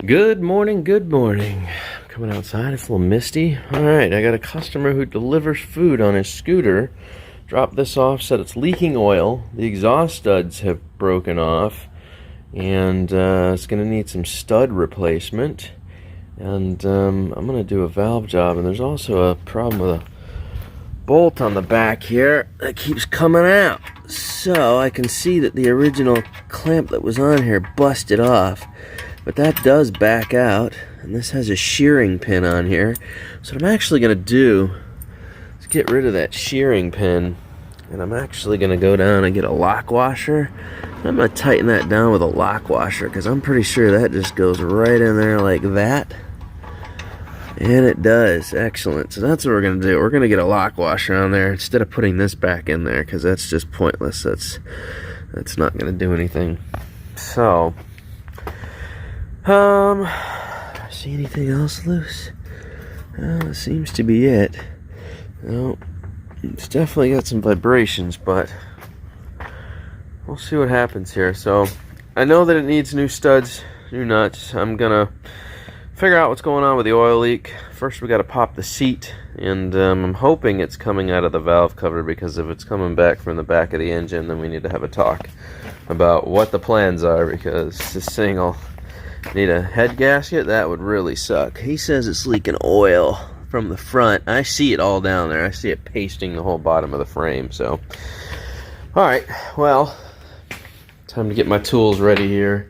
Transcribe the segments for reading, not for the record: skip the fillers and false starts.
Good morning, good morning. Coming outside, it's a little misty. Alright, I got a customer who delivers food on his scooter. Dropped this off, said it's leaking oil. The exhaust studs have broken off. And it's going to need some stud replacement. And I'm going to do a valve job. And there's also a problem with a bolt on the back here that keeps coming out. So I can see that the original clamp that was on here busted off. But that does back out, and this has a shearing pin on here. So what I'm actually going to do is get rid of that shearing pin, and I'm actually going to go down and get a lock washer. I'm going to tighten that down with a lock washer, because I'm pretty sure that just goes right in there like that. And it does. Excellent. So that's what we're going to do. We're going to get a lock washer on there instead of putting this back in there, because that's just pointless. That's not going to do anything. So see anything else loose? Well, it seems to be it. No, it's definitely got some vibrations, but we'll see what happens here. So I know that it needs new studs, new nuts. I'm gonna figure out what's going on with the oil leak. First we got to pop the seat, and I'm hoping it's coming out of the valve cover, because if it's coming back from the back of the engine, then we need to have a talk about what the plans are, because this thing will need a head gasket. That would really suck. He says it's leaking oil from the front. I see it all down there. I see it pasting the whole bottom of the frame. So alright, well, time to get my tools ready here.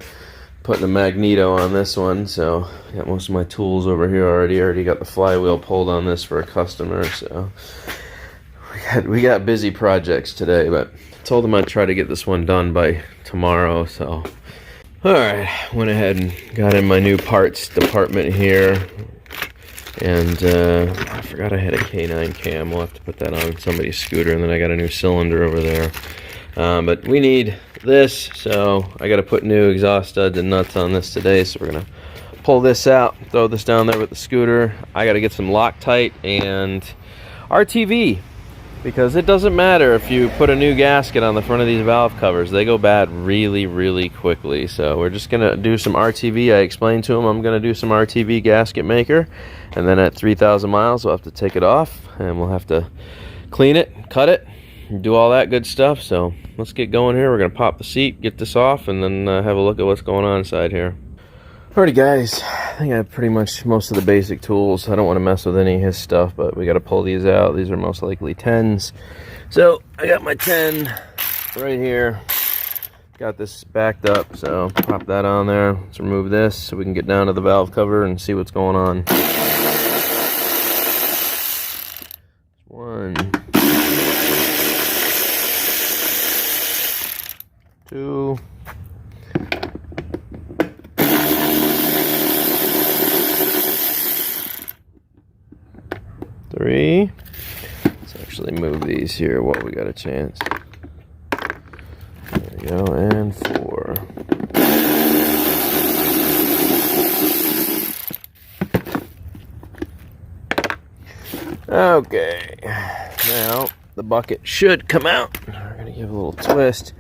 Putting a magneto on this one, so I got most of my tools over here already. Already got the flywheel pulled on this for a customer, so we got busy projects today, but I told him I'd try to get this one done by tomorrow. So alright, went ahead and got in my new parts department here, and I forgot I had a K9 cam. We'll have to put that on somebody's scooter, and then I got a new cylinder over there. But we need this, so I got to put new exhaust studs and nuts on this today, so we're going to pull this out, throw this down there with the scooter. I got to get some Loctite and RTV, because it doesn't matter if you put a new gasket on the front of these valve covers. They go bad really quickly. So we're just gonna do some RTV. I explained to him I'm gonna do some RTV gasket maker, and then at 3,000 miles we'll have to take it off, and we'll have to clean it, cut it, and do all that good stuff. So let's get going here. We're gonna pop the seat, get this off, and then have a look at what's going on inside here. Alrighty guys, I think I have pretty much most of the basic tools. I don't want to mess with any of his stuff, but we got to pull these out. These are most likely 10s. So I got my 10 right here. Got this backed up, so pop that on there. Let's remove this so we can get down to the valve cover and see what's going on. 1, 2, 3. Let's actually move these here while we got a chance. There we go, and 4. Okay, now the bucket should come out. We're gonna give a little twist,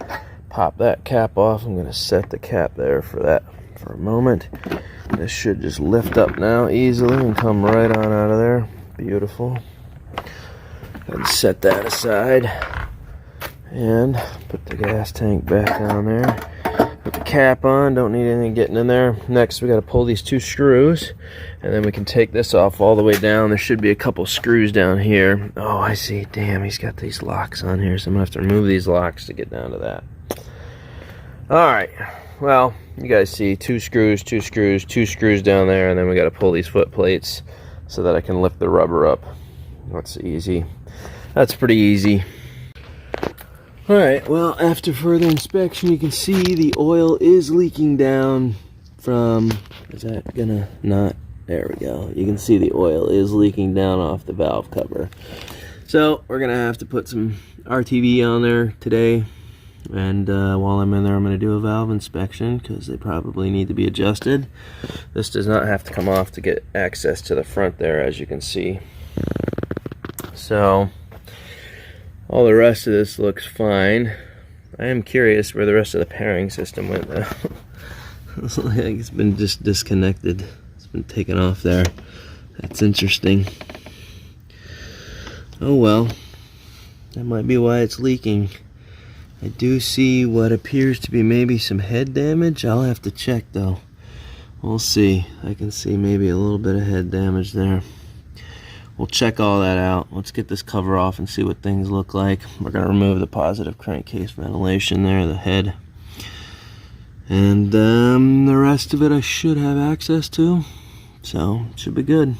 pop that cap off. I'm gonna set the cap there for that for a moment. This should just lift up now easily and come right on out of there. Beautiful. And set that aside and put the gas tank back on there. Put the cap on. Don't need anything getting in there. Next we got to pull these 2 screws, and then we can take this off all the way down. There should be a couple screws down here. Oh, I see. Damn, he's got these locks on here, so I'm gonna have to remove these locks to get down to that. Alright, well, you guys see 2 screws, 2 screws, 2 screws down there, and then we got to pull these foot plates so that I can lift the rubber up. That's easy. That's pretty easy. Alright, well, after further inspection, you can see the oil is leaking down from, is that gonna not, there we go. You can see the oil is leaking down off the valve cover. So we're gonna have to put some RTV on there today, and while I'm in there I'm gonna do a valve inspection, because they probably need to be adjusted. This does not have to come off to get access to the front there, as you can see. So all the rest of this looks fine. I am curious where the rest of the pairing system went though. Looks like it's been just disconnected. It's been taken off there. That's interesting. Oh well. That might be why it's leaking. I do see what appears to be maybe some head damage. I'll have to check though. We'll see. I can see maybe a little bit of head damage there. We'll check all that out. Let's get this cover off and see what things look like. We're going to remove the positive crankcase ventilation there, the head. And the rest of it I should have access to. So, it should be good.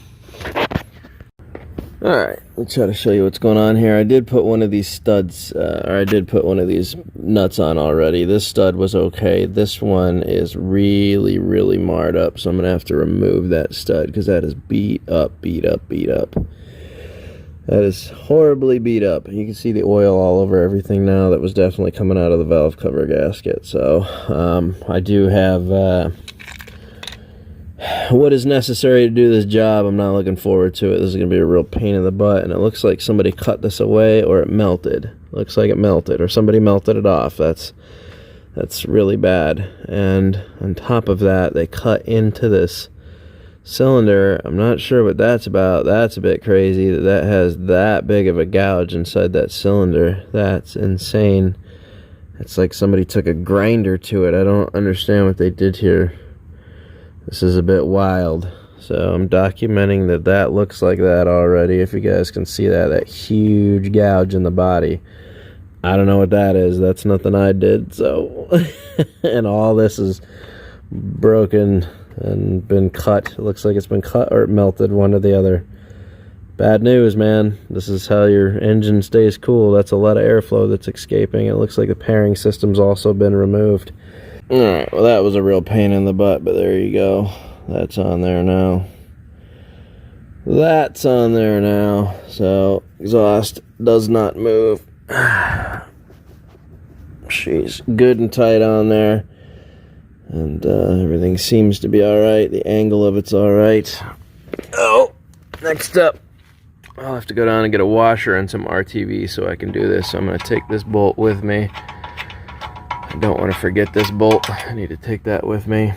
Alright, let's try to show you what's going on here. I did put one of these studs, or I did put one of these nuts on already. This stud was okay. This one is really, really marred up, so I'm going to have to remove that stud because that is beat up, beat up, beat up. That is horribly beat up. You can see the oil all over everything now. That was definitely coming out of the valve cover gasket. So, I do have what is necessary to do this job. I'm not looking forward to it. This is going to be a real pain in the butt, and it looks like somebody cut this away or it melted. Looks like it melted or somebody melted it off. That's really bad. And on top of that, they cut into this cylinder. I'm not sure what that's about. That's a bit crazy that has that big of a gouge inside that cylinder. That's insane. It's like somebody took a grinder to it. I don't understand what they did here. This is a bit wild. So I'm documenting that that looks like that already. If you guys can see that huge gouge in the body. I don't know what that is. That's nothing I did. So, and all this is broken and been cut. It looks like it's been cut or melted, one or the other. Bad news, man. This is how your engine stays cool. That's a lot of airflow that's escaping. It looks like the pairing system's also been removed. Alright, well that was a real pain in the butt, but there you go. That's on there now. That's on there now. So, exhaust does not move. She's good and tight on there. And everything seems to be alright. The angle of it's alright. Oh, next up, I'll have to go down and get a washer and some RTV so I can do this. So I'm going to take this bolt with me. I don't want to forget this bolt. I need to take that with me.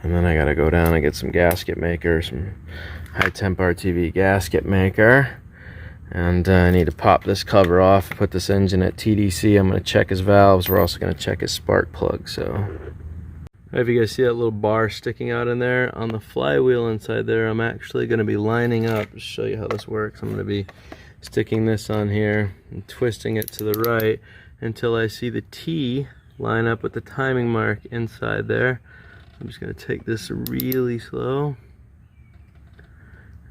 And then I got to go down and get some gasket maker, some high temp RTV gasket maker. And I need to pop this cover off, put this engine at TDC. I'm going to check his valves. We're also going to check his spark plug. So, if you guys see that little bar sticking out in there, on the flywheel inside there, I'm actually going to be lining up to show you how this works. I'm going to be sticking this on here and twisting it to the right until I see the T line up with the timing mark inside there. I'm just going to take this really slow.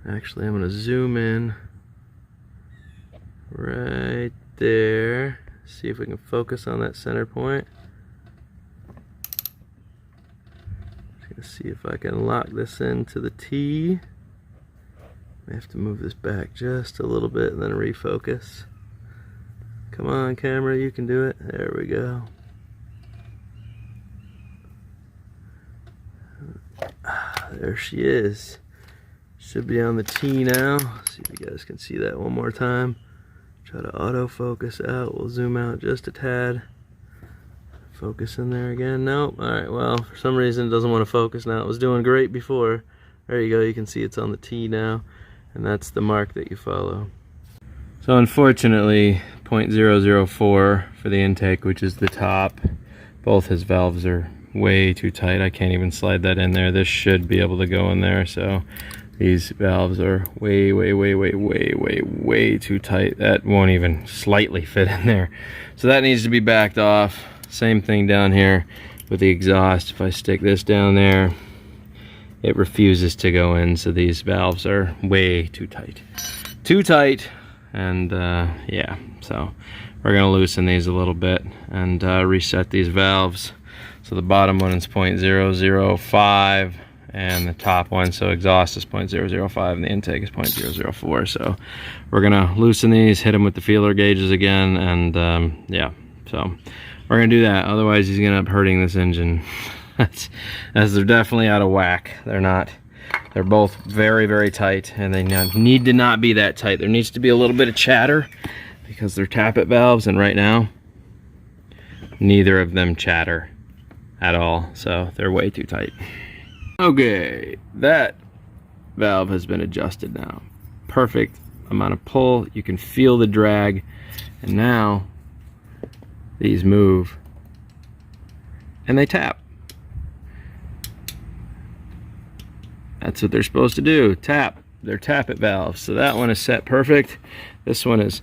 Actually, I'm going to zoom in right there. See if we can focus on that center point. Just going to see if I can lock this into the T. I have to move this back just a little bit and then refocus. Come on, camera, you can do it. There we go. There she is. Should be on the T now. See if you guys can see that one more time. Try to autofocus out. We'll zoom out just a tad. Focus in there again. Nope. Alright, well, for some reason it doesn't want to focus now. It was doing great before. There you go. You can see it's on the T now. And that's the mark that you follow. So unfortunately, 0.004 for the intake, which is the top. Both his valves are way too tight. I can't even slide that in there. This should be able to go in there. So these valves are way too tight. That won't even slightly fit in there. So that needs to be backed off. Same thing down here with the exhaust. If I stick this down there, it refuses to go in. So these valves are way too tight. Too tight. And yeah, so we're gonna loosen these a little bit and reset these valves. So the bottom one is 0.005 and the top one, so exhaust is 0.005 and the intake is 0.004. So we're gonna loosen these, hit them with the feeler gauges again, and yeah, so we're gonna do that. Otherwise he's gonna end up hurting this engine. As they're definitely out of whack. They're both very tight, and they need to not be that tight. There needs to be a little bit of chatter because they're tappet valves, and right now neither of them chatter. at all, so they're way too tight. Okay, that valve has been adjusted now. Perfect amount of pull, you can feel the drag, and now these move and they tap. That's what they're supposed to do, tap. They're tappet valves. So that one is set perfect. This one is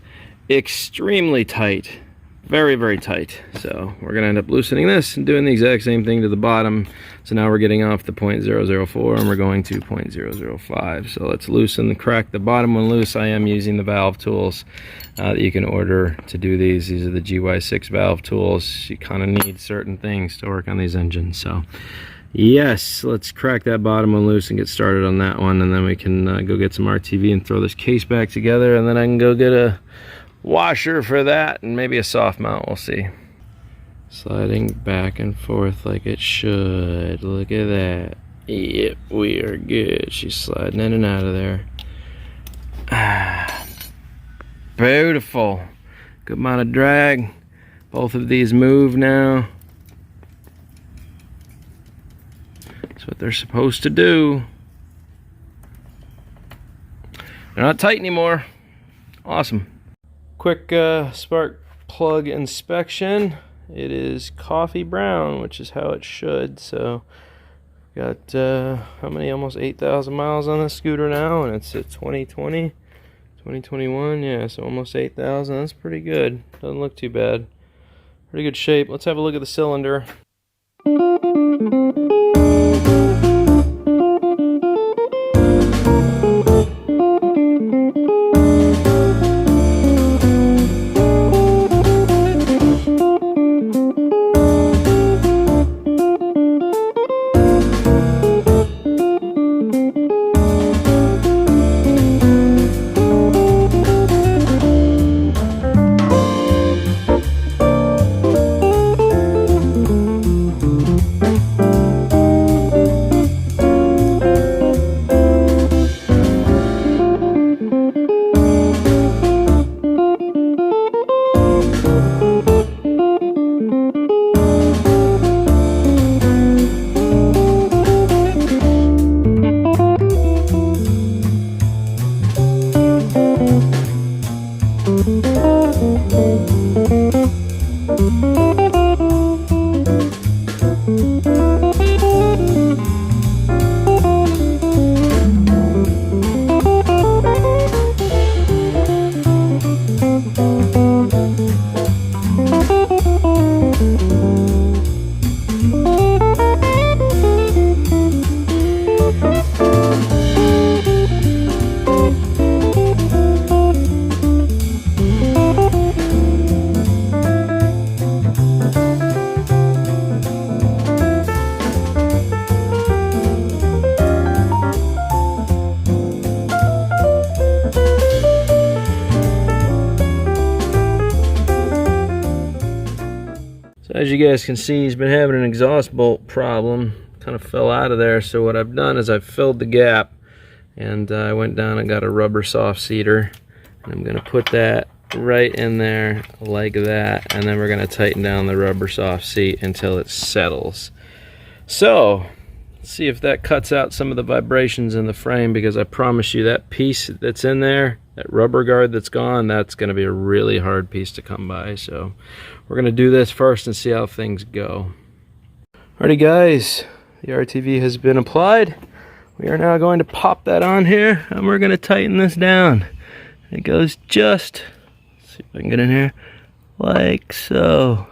extremely tight, very, very tight. So we're gonna end up loosening this and doing the exact same thing to the bottom. So now we're getting off the 0.004 and we're going to 0.005. So let's loosen, crack the bottom one loose. I am using the valve tools that you can order to do these. These are the GY6 valve tools. You kind of need certain things to work on these engines. So yes, let's crack that bottom one loose and get started on that one, and then we can go get some RTV and throw this case back together, and then I can go get a washer for that and maybe a soft mount, we'll see. Sliding back and forth like it should. Look at that. Yep, we are good. She's sliding in and out of there. Beautiful. Good amount of drag. Both of these move now. That's what they're supposed to do. They're not tight anymore. Awesome. Quick spark plug inspection. It is coffee brown, which is how it should. So got how many, almost 8,000 miles on this scooter now, and it's a 2021, yeah, so almost 8,000. That's pretty good. Doesn't look too bad. Pretty good shape. Let's have a look at the cylinder. As you guys can see, he's been having an exhaust bolt problem. Kind of fell out of there. So what I've done is I've filled the gap, and I went down and got a rubber soft seater, and I'm going to put that right in there like that, and then we're going to tighten down the rubber soft seat until it settles. So let's see if that cuts out some of the vibrations in the frame, because I promise you that piece that's in there, that rubber guard that's gone, that's going to be a really hard piece to come by. So we're going to do this first and see how things go. Alrighty guys, the RTV has been applied. We are now going to pop that on here, and we're going to tighten this down. It goes just, let's see if I can get in here, like so.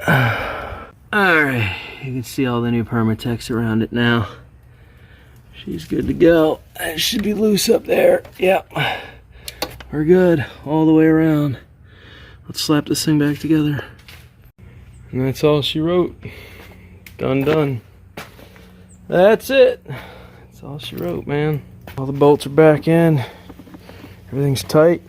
Alright, you can see all the new Permatex around it now. She's good to go. It should be loose up there. Yep. We're good all the way around. Let's slap this thing back together. And that's all she wrote. Done, done. That's it. That's all she wrote, man. All the bolts are back in. Everything's tight.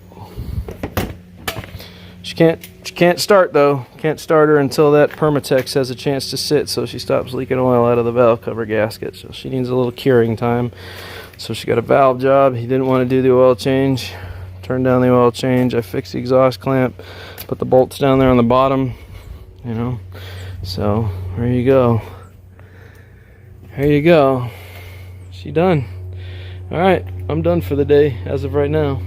She can't start though. Can't start her until that Permatex has a chance to sit, so she stops leaking oil out of the valve cover gasket. So she needs a little curing time. So she got a valve job. He didn't want to do the oil change. turned down the oil change, I fixed the exhaust clamp, put the bolts down there on the bottom, you know. So there you go. There you go. She done. All right, I'm done for the day as of right now.